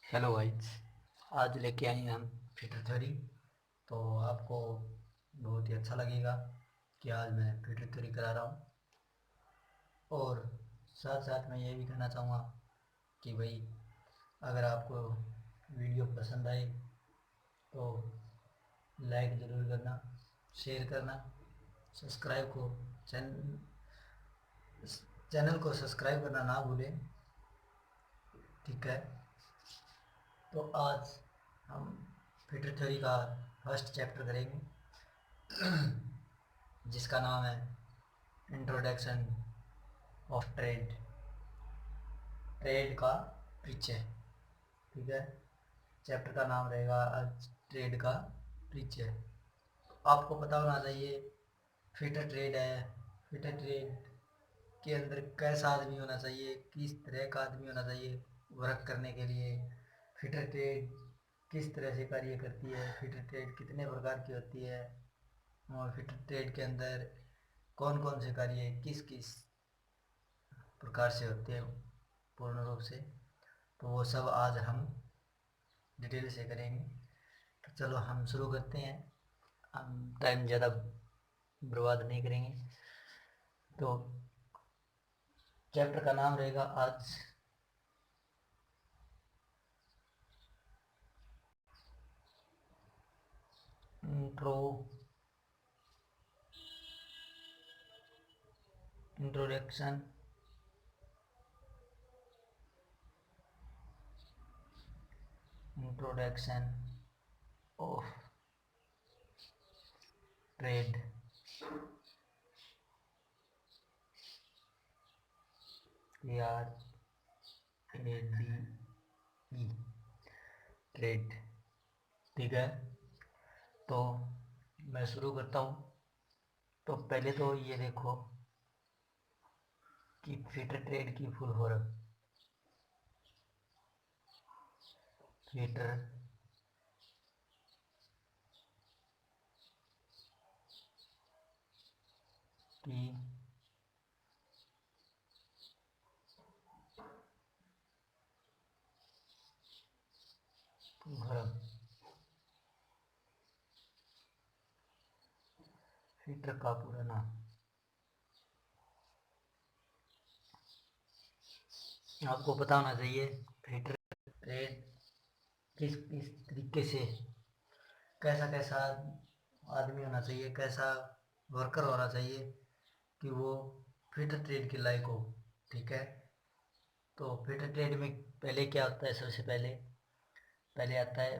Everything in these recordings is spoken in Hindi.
Hello guys. आज लेके आए हैं हम फिटर थ्योरी। तो आपको बहुत ही अच्छा लगेगा कि आज मैं फिटर थ्योरी करा रहा हूँ। और साथ साथ मैं ये भी कहना चाहूँगा कि भाई, अगर आपको वीडियो पसंद आए तो लाइक ज़रूर करना, शेयर करना, सब्सक्राइब को चैनल चैनल को सब्सक्राइब करना ना भूलें। ठीक है। तो आज हम फिटर थ्योरी का फर्स्ट चैप्टर करेंगे, जिसका नाम है इंट्रोडक्शन ऑफ ट्रेड, ट्रेड का परिचय। ठीक है। चैप्टर का नाम रहेगा आज ट्रेड का परिचय। आपको पता होना चाहिए फिटर ट्रेड है। फिटर ट्रेड के अंदर कैसा आदमी होना चाहिए, किस तरह का आदमी होना चाहिए वर्क करने के लिए। फिटर ट्रेड किस तरह से कार्य करती है, फिटर ट्रेड कितने प्रकार की होती है, और फिटर ट्रेड के अंदर कौन कौन से कार्य किस किस प्रकार से होते हैं पूर्ण रूप से। तो वो सब आज हम डिटेल से करेंगे। तो चलो हम शुरू करते हैं। हम टाइम ज़्यादा बर्बाद नहीं करेंगे। तो चैप्टर का नाम रहेगा आज intro introduction introduction of trade. TRADE, trade. ठीक है। तो मैं शुरू करता हूँ। तो पहले तो ये देखो कि फिटर ट्रेड की फुल फॉर्म, फिटर की फुल फॉर्म, फिटर का पूरा नाम। आपको पता होना चाहिए फिटर ट्रेड किस किस तरीके से, कैसा कैसा आदमी होना चाहिए, कैसा वर्कर होना चाहिए कि वो फिटर ट्रेड के लायक हो। ठीक है। तो फिटर ट्रेड में पहले क्या होता है, सबसे पहले पहले आता है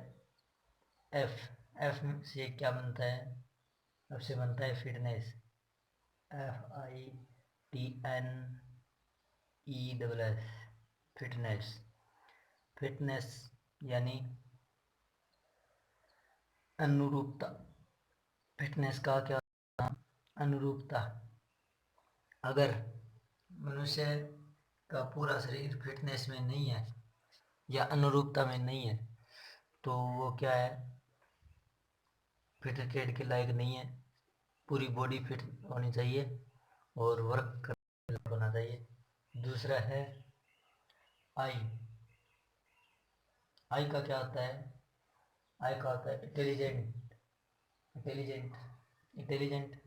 एफ। एफ से क्या बनता है? एफ से बनता है फिटनेस। FITNESS, fitness. फिटनेस यानी अनुरूपता। फिटनेस का क्या? अनुरूपता। अगर मनुष्य का पूरा शरीर फिटनेस में नहीं है या अनुरूपता में नहीं है तो वो क्या है, फिट ट्रेड के लायक नहीं है। पूरी बॉडी फिट होनी चाहिए और वर्क करने होना चाहिए। दूसरा है आई। आई का क्या होता है? आई का होता है intelligent. Intelligent intelligent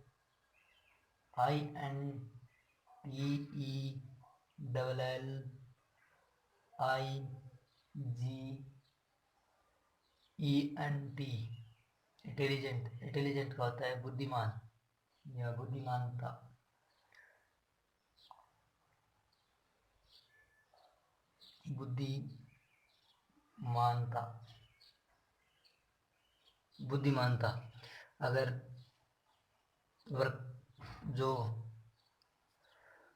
INTELLIGENT। Intelligent intelligent का होता है बुद्धिमान या बुद्धिमानता। बुद्धिमानता बुद्धिमानता। अगर वर्क जो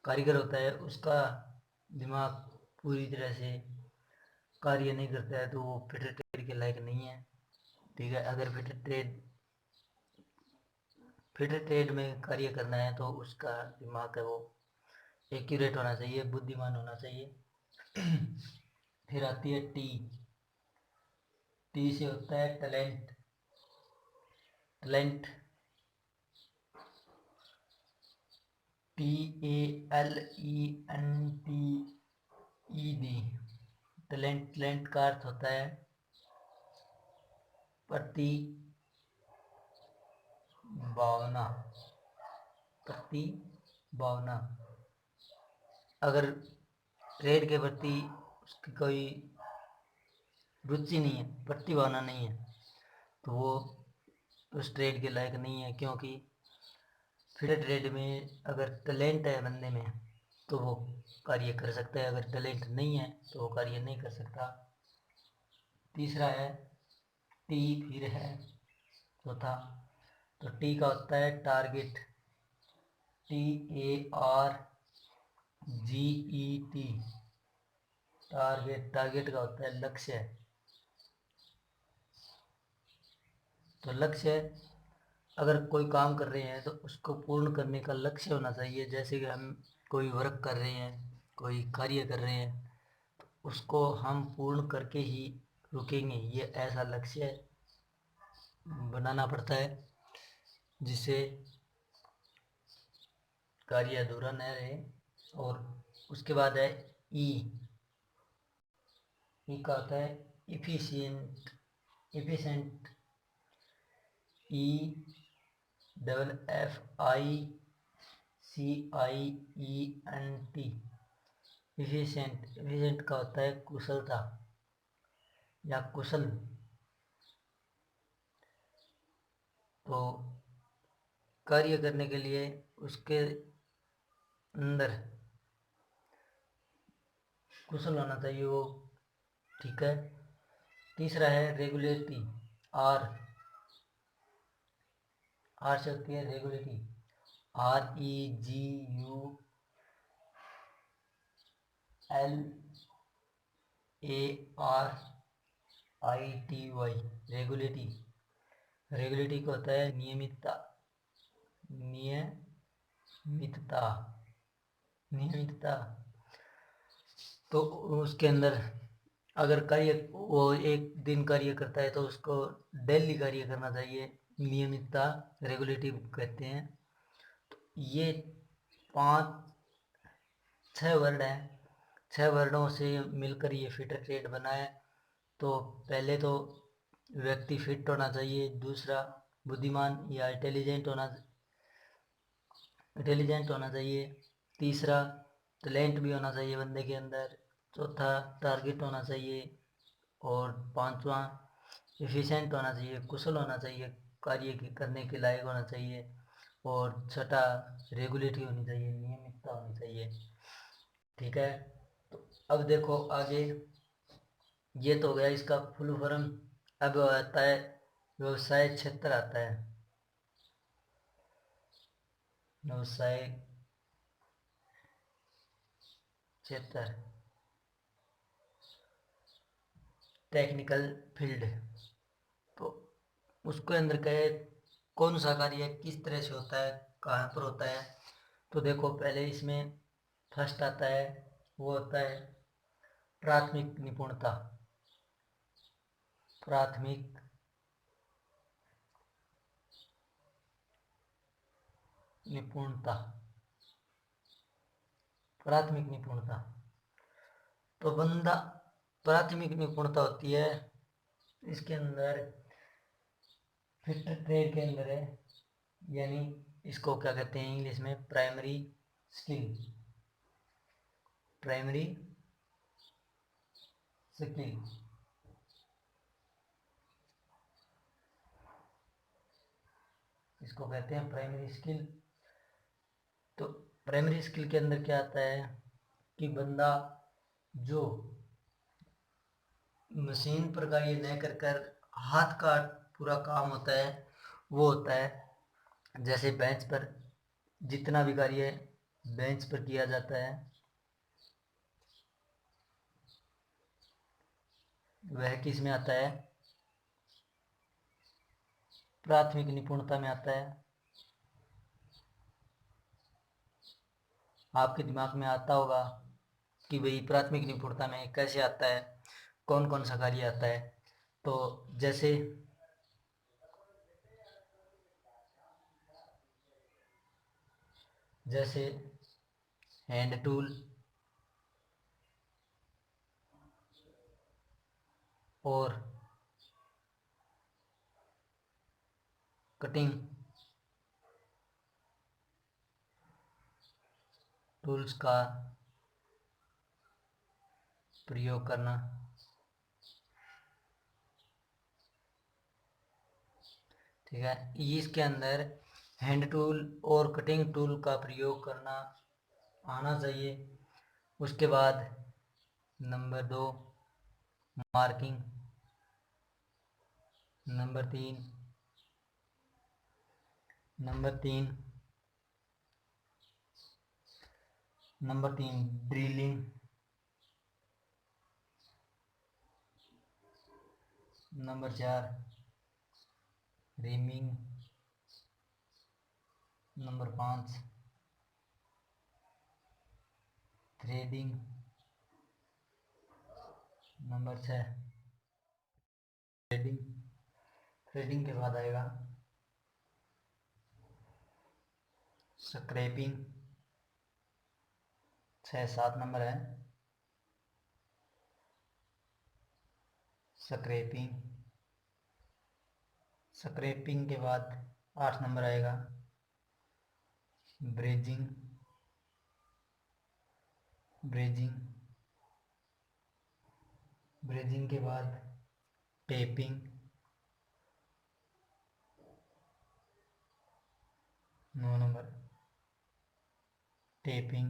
कारीगर होता है उसका दिमाग पूरी तरह से कार्य नहीं करता है तो वो फिटर ट्रेड के लायक नहीं है। ठीक है। अगर फिटर ट्रेड में कार्य करना है तो उसका दिमाग है वो एक्यूरेट होना चाहिए, बुद्धिमान होना चाहिए। फिर आती है टी। टी से होता है टैलेंट। Talent TALENTED। टैलेंट का अर्थ होता है प्रति भावना, प्रति भावना। अगर ट्रेड के प्रति उसकी कोई रुचि नहीं है, प्रतिभावना नहीं है, तो वो उस ट्रेड के लायक नहीं है। क्योंकि फिर ट्रेड में अगर टैलेंट है बंदे में तो वो कार्य कर सकता है, अगर टैलेंट नहीं है तो वो कार्य नहीं कर सकता। तीसरा है टी, फिर है चौथा। तो टी का होता है टारगेट, TARGET, टारगेट। टारगेट का होता है लक्ष्य। तो लक्ष्य, अगर कोई काम कर रहे हैं तो उसको पूर्ण करने का लक्ष्य होना चाहिए। जैसे कि हम कोई वर्क कर रहे हैं, कोई कार्य कर रहे हैं, तो उसको हम पूर्ण करके ही रुकेंगे, ये ऐसा लक्ष्य बनाना पड़ता है जिससे कार्य अधूरा न रहे। और उसके बाद है ई। ई का होता है efficient, efficient, EFFICIENT, efficient. Efficient का होता है कुशलता या कुशल। तो कार्य करने के लिए उसके अंदर कुशल होना चाहिए वो, ठीक है। तीसरा है रेगुलेटरी। आर, आर से होती है रेगुलेटरी, REGULARITY, रेगुलेटरी। रेगुलेटरी को होता है नियमितता, नियमितता, नियमितता। तो उसके अंदर अगर कार्य, वो एक दिन कार्य करता है तो उसको डेली कार्य करना चाहिए, नियमितता रेगुलेटिव कहते हैं। तो ये 5-6 वर्ड हैं, 6 वर्डों से मिलकर ये फिट ट्रेड बना है। तो पहले तो व्यक्ति फिट होना चाहिए, दूसरा बुद्धिमान या इंटेलिजेंट होना चाहिए, तीसरा टैलेंट भी होना चाहिए बंदे के अंदर, चौथा टारगेट होना चाहिए, और पांचवा एफिशिएंट होना चाहिए, कुशल होना चाहिए, कार्य करने के लायक होना चाहिए, और छठा रेगुलेटरी होनी चाहिए, नियमितता होनी चाहिए, ठीक है। तो अब देखो आगे, ये तो हो गया इसका फुल फॉर्म। अब आता है व्यवसाय क्षेत्र, आता है व्यवसाय क्षेत्र, टेक्निकल फील्ड। तो उसके अंदर क्या है, कौन सा कार्य किस तरह से होता है, कहाँ पर होता है। तो देखो पहले इसमें फर्स्ट आता है, वो होता है प्राथमिक निपुणता। प्राथमिक निपुणता, प्राथमिक निपुणता। तो बंदा, प्राथमिक निपुणता होती है इसके अंदर, फिट ट्रेड के अंदर है, यानी इसको क्या कहते हैं इंग्लिश में, प्राइमरी स्किल, प्राइमरी स्किल। इसको कहते हैं प्राइमरी स्किल। तो प्राइमरी स्किल के अंदर क्या आता है कि बंदा जो मशीन पर कार्य न कर कर हाथ का पूरा काम होता है, वो होता है। जैसे बेंच पर जितना भी कार्य बेंच पर किया जाता है, वह किस में आता है, प्राथमिक निपुणता में आता है। आपके दिमाग में आता होगा कि भाई प्राथमिक निपुणता में कैसे आता है, कौन कौन सा कार्य आता है। तो जैसे जैसे हैंड टूल, और कटिंग टूल्स का प्रयोग करना। ठीक है, इसके अंदर हैंड टूल और कटिंग टूल का प्रयोग करना आना चाहिए। उसके बाद number 2 marking, number 3 drilling, number 4 rhyming, number 5 threading, number 6 threading. Threading के बाद आएगा स्क्रैपिंग, 6-7 नंबर है स्क्रैपिंग। स्क्रैपिंग के बाद 8 नंबर आएगा ब्रेजिंग, ब्रेजिंग के बाद टेपिंग, 9 नंबर टेपिंग।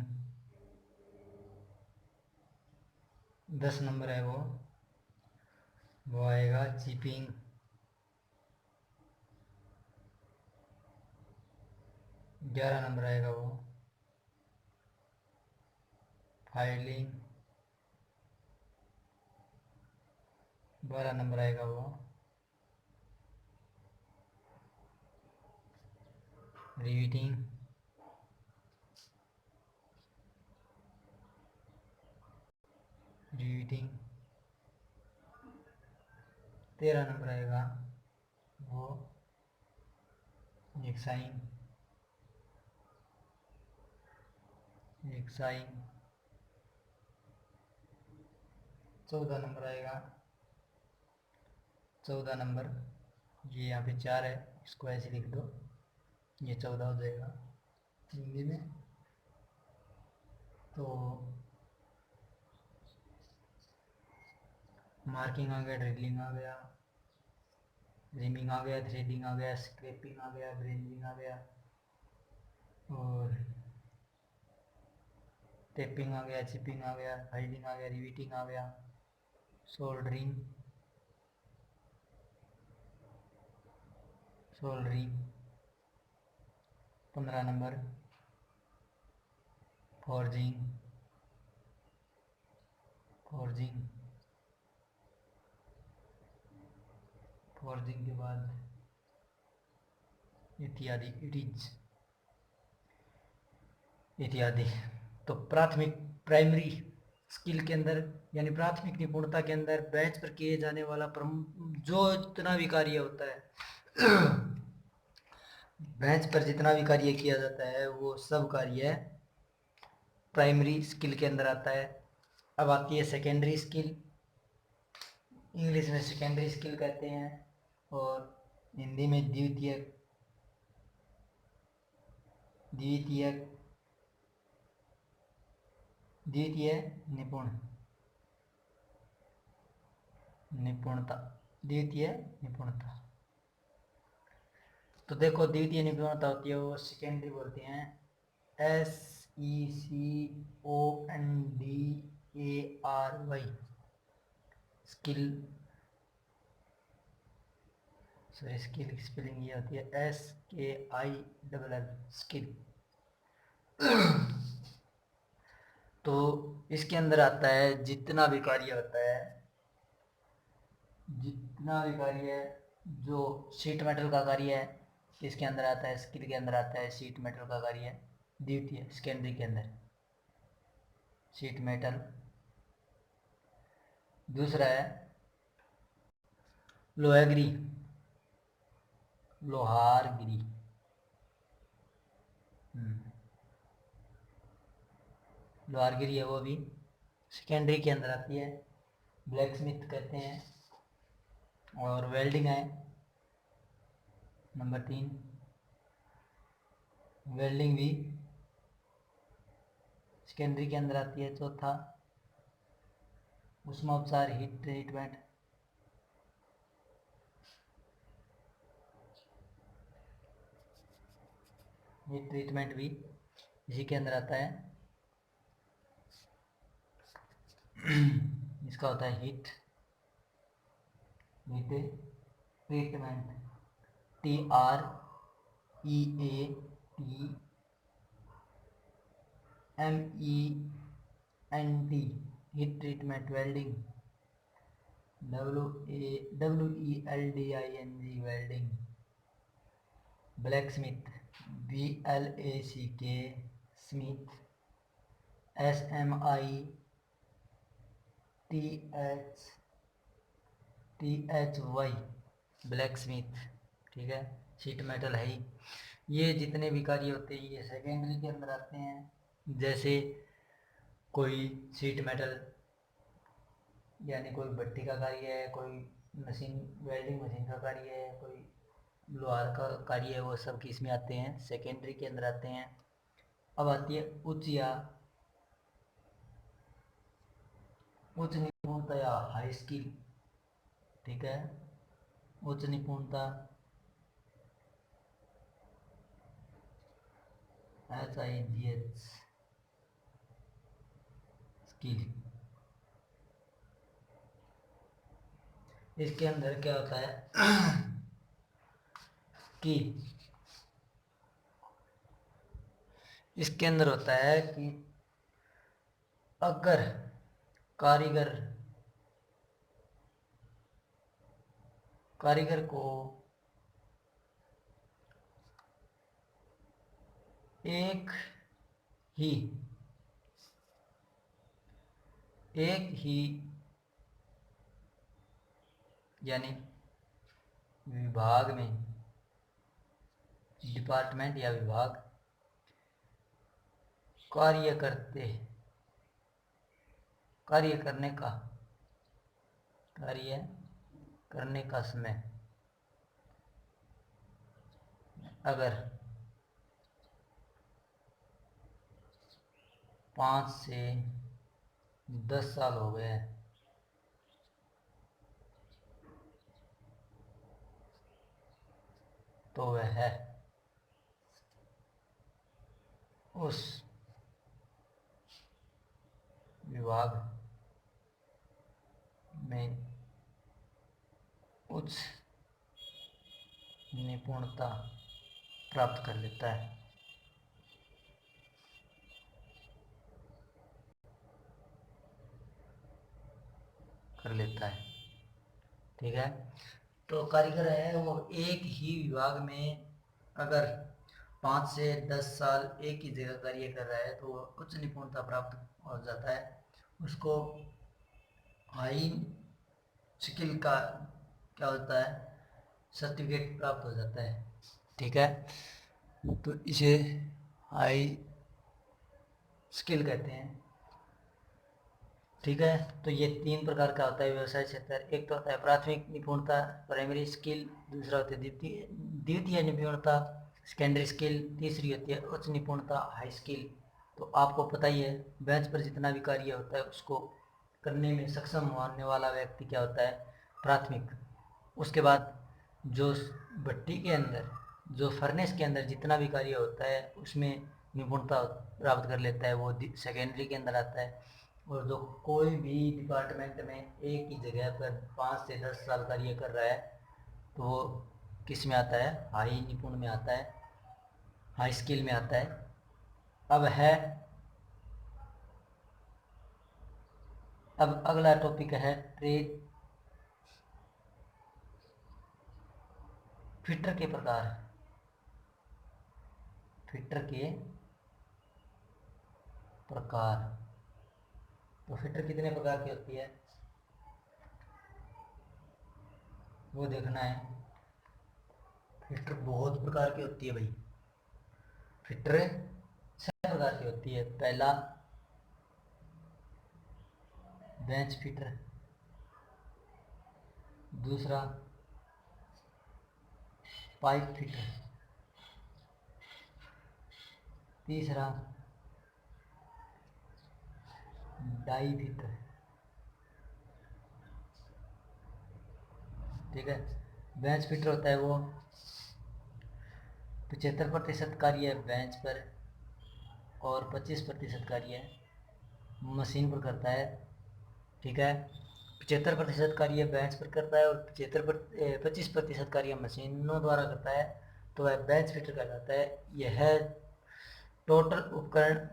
10 नंबर है वो आएगा चिपिंग। 11 नंबर आएगा वो फाइलिंग। 12 नंबर आएगा वो रिवीटिंग। 13 नंबर आएगा वो एक्साइंग। 14 नंबर आएगा 14 नंबर, ये यहाँ पे 4 है, इसको ऐसे लिख दो, ये 14 हो जाएगा हिंदी में। तो मार्किंग आ गया, ड्रिलिंग आ गया, रिमिंग आ गया, थ्रेडिंग आ गया, स्क्रैपिंग आ गया, ब्रेजिंग आ गया, और टेपिंग आ गया, चिपिंग आ गया, फाइलिंग आ गया, रिवीटिंग आ गया, सोल्डरिंग 15 नंबर फोर्जिंग के बाद इत्यादि। तो प्राइमरी स्किल के अंदर यानी प्राथमिक निपुणता के अंदर बेंच पर किए जाने वाला जो जितना भी कार्य होता है बेंच पर जितना भी कार्य किया जाता है वो सब कार्य प्राइमरी स्किल के अंदर आता है। अब आती है सेकेंडरी स्किल, इंग्लिश में सेकेंडरी स्किल कहते हैं और हिंदी में द्वितीयक द्वितीय निपुणता। तो देखो द्वितीय निपुणता होती है वो सेकेंडरी बोलते हैं, SECONDARY स्किल। सॉरी, स्किल की स्पेलिंग ये होती है SKILL स्किल। तो इसके अंदर आता है जितना भी कार्य होता है, जो शीट मेटल का कार्य है इसके अंदर आता है, स्किल के अंदर आता है शीट मेटल का कार्य द्वितीय सेकेंडरी के अंदर शीट मेटल। दूसरा है लोहारगिरी लोहारगिरी है वो भी सेकेंडरी के अंदर आती है, ब्लैक स्मिथ कहते हैं और वेल्डिंग है नंबर 3, वेल्डिंग भी सेकेंडरी के अंदर आती है। चौथा ऊष्माउपचार हीट ट्रीटमेंट, हीट ट्रीटमेंट भी इसी के अंदर आता है। इसका होता है heat treatment, TREATMENT, heat treatment. Welding WELDING, welding. Black Smith BLACK Smith, SMITHTHY black Smith. ठीक है, शीट मेटल है ही। ये जितने भी कार्य होते हैं ये सेकेंडरी के अंदर आते हैं। जैसे कोई शीट मेटल यानी कोई भट्टी का कार्य है, कोई मशीन वेल्डिंग मशीन का कार्य है, कोई लोहार का कार्य है, वो सब किस में आते हैं? सेकेंडरी के अंदर आते हैं। अब आती है उच्च निपुणता या हाई स्किल। ठीक है, उच्च निपुणता HIGH स्किल। इसके अंदर क्या होता है कि इसके अंदर होता है कि अगर कारीगर को एक ही यानी विभाग में, डिपार्टमेंट या विभाग कार्य करने का समय अगर 5 से 10 साल हो गए तो वह उस विभाग में उच्च निपुणता प्राप्त कर लेता है। ठीक है, तो कारीगर है वो एक ही विभाग में अगर 5 से 10 साल एक ही जगह कार्य कर रहा है तो वो उच्च निपुणता प्राप्त हो जाता है। उसको हाई स्किल का क्या होता है, सर्टिफिकेट प्राप्त हो जाता है। ठीक है, तो इसे हाई स्किल कहते हैं। ठीक है, तो ये 3 प्रकार का होता है व्यवसाय क्षेत्र। एक तो होता है प्राथमिक निपुणता, प्राइमरी स्किल। दूसरा होता है द्वितीय निपुणता, सेकेंडरी स्किल। तीसरी होती है उच्च निपुणता, हाई स्किल। तो आपको पता ही है बेंच पर जितना भी कार्य होता है उसको करने में सक्षम होने वाला व्यक्ति क्या होता है? प्राथमिक। उसके बाद जो भट्टी के अंदर, जो फर्नेस के अंदर जितना भी कार्य होता है उसमें निपुणता प्राप्त कर लेता है, वो सेकेंडरी के अंदर आता है। और जो कोई भी डिपार्टमेंट में एक ही जगह पर 5 से 10 साल कार्य कर रहा है तो वो किस में आता है? हाई निपुण में आता है, हाई स्किल में आता है। अब अगला टॉपिक है ट्रेड फिटर के प्रकार। तो फिटर कितने प्रकार की होती है वो देखना है। फिटर बहुत प्रकार की होती है भाई। फिटर 6 प्रकार की होती है। पहला बेंच फिटर, दूसरा पाइप फिटर। तीसरा डाई फिटर। ठीक है। बेंच फिटर होता है वो 75% कार्य बेंच पर और 25% कार्य मशीन पर करता है। ठीक है। 75% कार्य बेंच पर करता है और 25% कार्य मशीनों द्वारा करता है, तो वह बेंच फिटर कहलाता है। यह टोटल उपकरण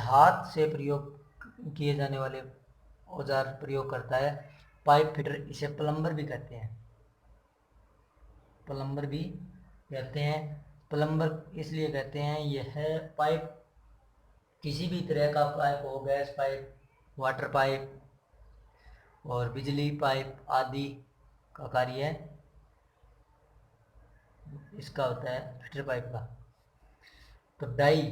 हाथ से प्रयोग किए जाने वाले औजार प्रयोग करता है। पाइप फिटर, इसे प्लम्बर भी कहते हैं, प्लम्बर भी कहते हैं। प्लम्बर इसलिए कहते हैं, यह पाइप किसी भी तरह का पाइप हो, गैस पाइप, वाटर पाइप और बिजली पाइप आदि का कार्य इसका होता है, फिटर पाइप का। तो डाई,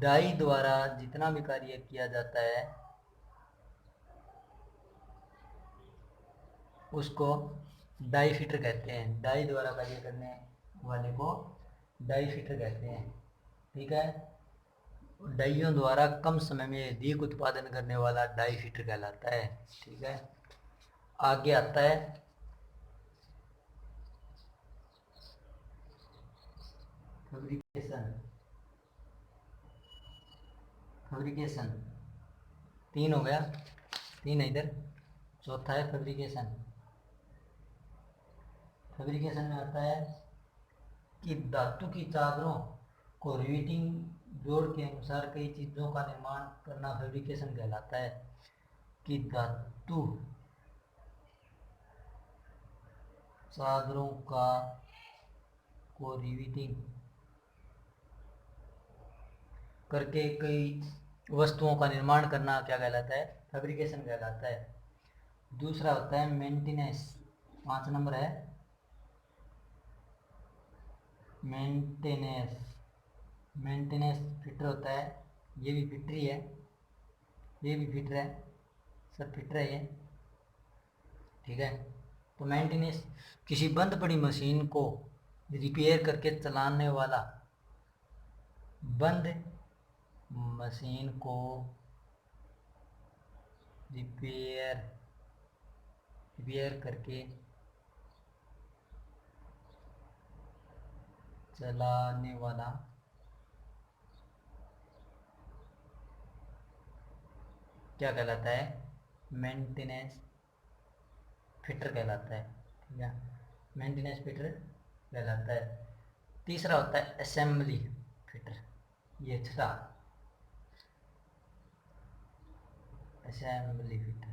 डाई द्वारा जितना भी कार्य किया जाता है उसको डाई फिटर कहते हैं। डाई द्वारा कार्य करने वाले को डाई फिटर कहते हैं। ठीक है। डाइयों द्वारा कम समय में अधिक उत्पादन करने वाला डाई फिटर कहलाता है। ठीक है। आगे आता है फैब्रिकेशन। फैब्रिकेशन 3 हो गया, 3 है इधर। चौथा है फैब्रिकेशन। फैब्रिकेशन में आता है कि धातु की चादरों को रिवेटिंग जोड़ के अनुसार कई चीज़ों का निर्माण करना फैब्रिकेशन कहलाता है। कि धातु चादरों का को रिवेटिंग करके कई वस्तुओं का निर्माण करना क्या कहलाता है, फैब्रिकेशन कहलाता है। दूसरा होता है मेंटेनेंस, 5 नंबर है मेंटेनेंस। मेंटेनेंस फिटर होता है, ये भी फिटर ही है, ये भी फिटर है, सब फिटर है ये। ठीक है। तो मेंटेनेंस किसी बंद पड़ी मशीन को रिपेयर करके चलाने वाला, बंद मशीन को रिपेयर करके चलाने वाला क्या कहलाता है, मेंटेनेंस फिटर कहलाता है। ठीक है। मेंटेनेंस फिटर कहलाता है। तीसरा होता है असेंबली फिटर, ये छठा, असेंबली फिटर।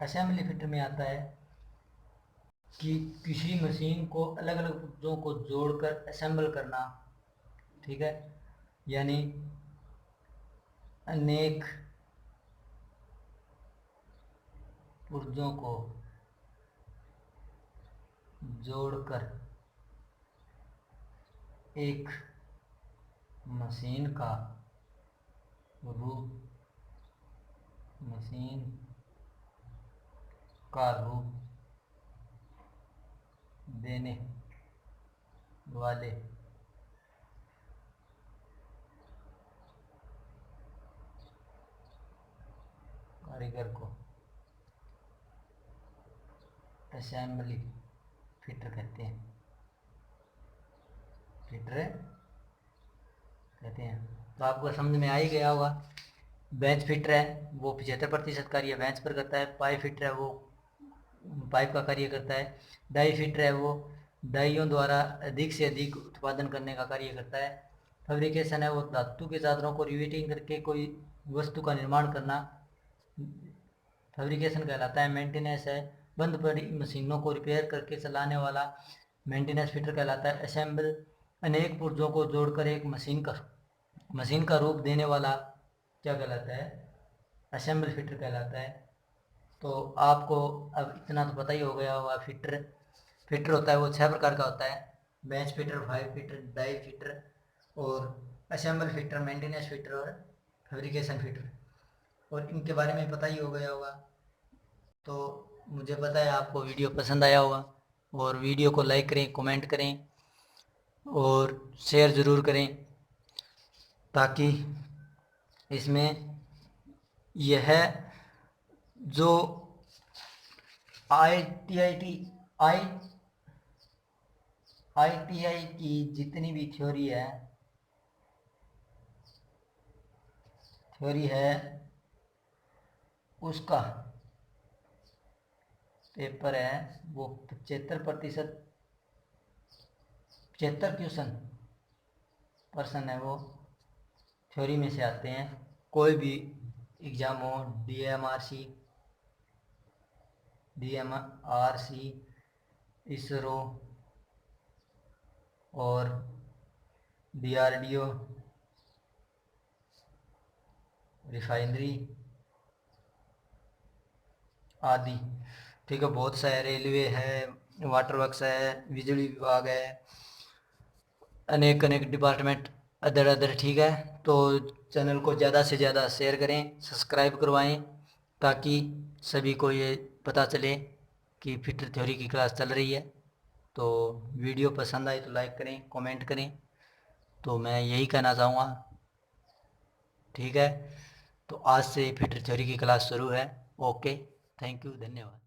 असेंबली फिटर में आता है कि किसी मशीन को अलग अलग पुर्जों को जोड़कर असेंबल करना। ठीक है। यानी अनेक पुर्जों को जोड़कर एक मशीन का रूप देने वाले कारीगर को असेंबली फिटर कहते हैं, फिटर कहते हैं। तो आपको समझ में आ ही गया होगा। बेंच फिटर है वो 75% कार्य बेंच पर करता है। पाइप फिटर है वो पाइप का कार्य करता है। डाई फिटर है वो डाइयों द्वारा अधिक से अधिक उत्पादन करने का कार्य करता है। फैब्रिकेशन है वो धातु के चादरों को रिवेटिंग करके कोई वस्तु का निर्माण करना फैब्रिकेशन कहलाता है। मेंटेनेंस है बंद पड़ी मशीनों को रिपेयर करके चलाने वाला मेंटेनेंस फिटर कहलाता है। असेंबल अनेक पुर्जों को जोड़कर एक मशीन का रूप देने वाला क्या कहलाता है, असेंबल फिटर कहलाता है। तो आपको अब इतना तो पता ही हो गया होगा। फिटर होता है वो 6 प्रकार का होता है, bench fitter, pipe fitter, die fitter और असेंबल फिटर, मेंटेनेंस फिटर और फैब्रिकेशन फिटर। और इनके बारे में पता ही हो गया होगा। तो मुझे पता है आपको वीडियो पसंद आया होगा और वीडियो को लाइक करें, कमेंट करें और शेयर ज़रूर करें, ताकि इसमें यह जो ITI की जितनी भी थ्योरी है उसका पेपर है, वो 75% 75 क्वेश्चन है वो थ्योरी में से आते हैं। कोई भी एग्ज़ाम हो, DMRC, इसरो और DRDO, रिफाइनरी आदि, ठीक है। बहुत सा है, रेलवे है, वाटर वर्क्स है, बिजली विभाग है, अनेक अनेक डिपार्टमेंट अदर अदर, ठीक है। तो चैनल को ज़्यादा से ज़्यादा शेयर करें, सब्सक्राइब करवाएं, ताकि सभी को ये पता चले कि फिटर थ्योरी की क्लास चल रही है। तो वीडियो पसंद आए तो लाइक करें, कमेंट करें, तो मैं यही कहना चाहूँगा, ठीक है। तो आज से फिटर थ्योरी की क्लास शुरू है। ओके, थैंक यू, धन्यवाद।